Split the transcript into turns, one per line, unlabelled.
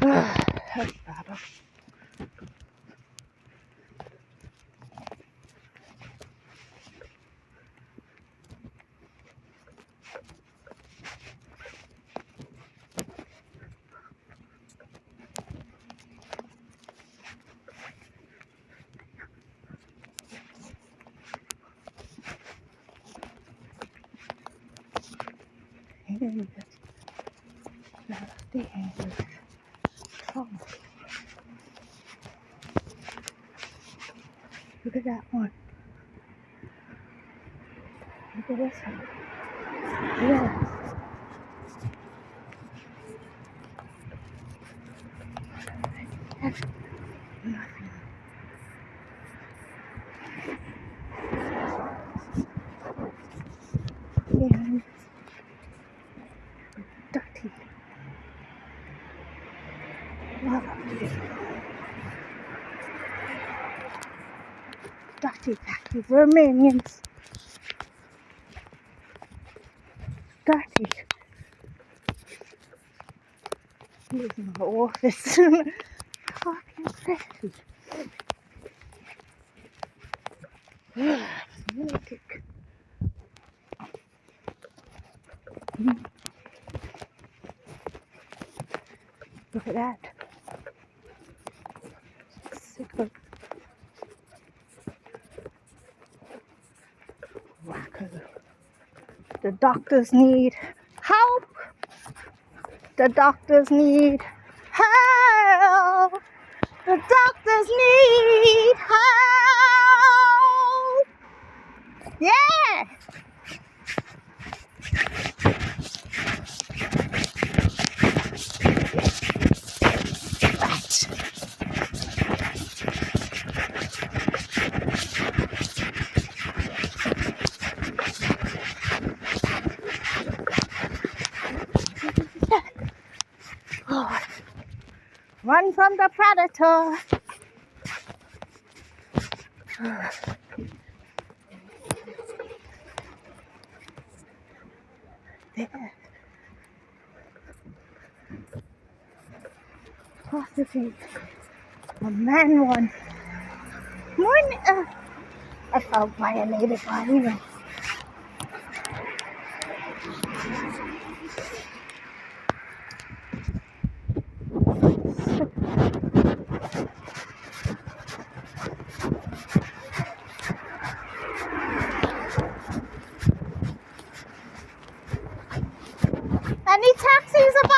That's better. Nasty hands. Oh, look at that one. Look at this one. Yeah. That's nothing. Yeah, dirty. Dirty, dirty Romanians. Dirty. Here's my office. Fucking dirty. Lunatic. Look at that. Sick. Wacko. The doctors need help. The doctors need help. The doctors need help. Yeah. Right. Oh. Run from the predator. There. Prostitute. A man one. Morning. I felt violated by you.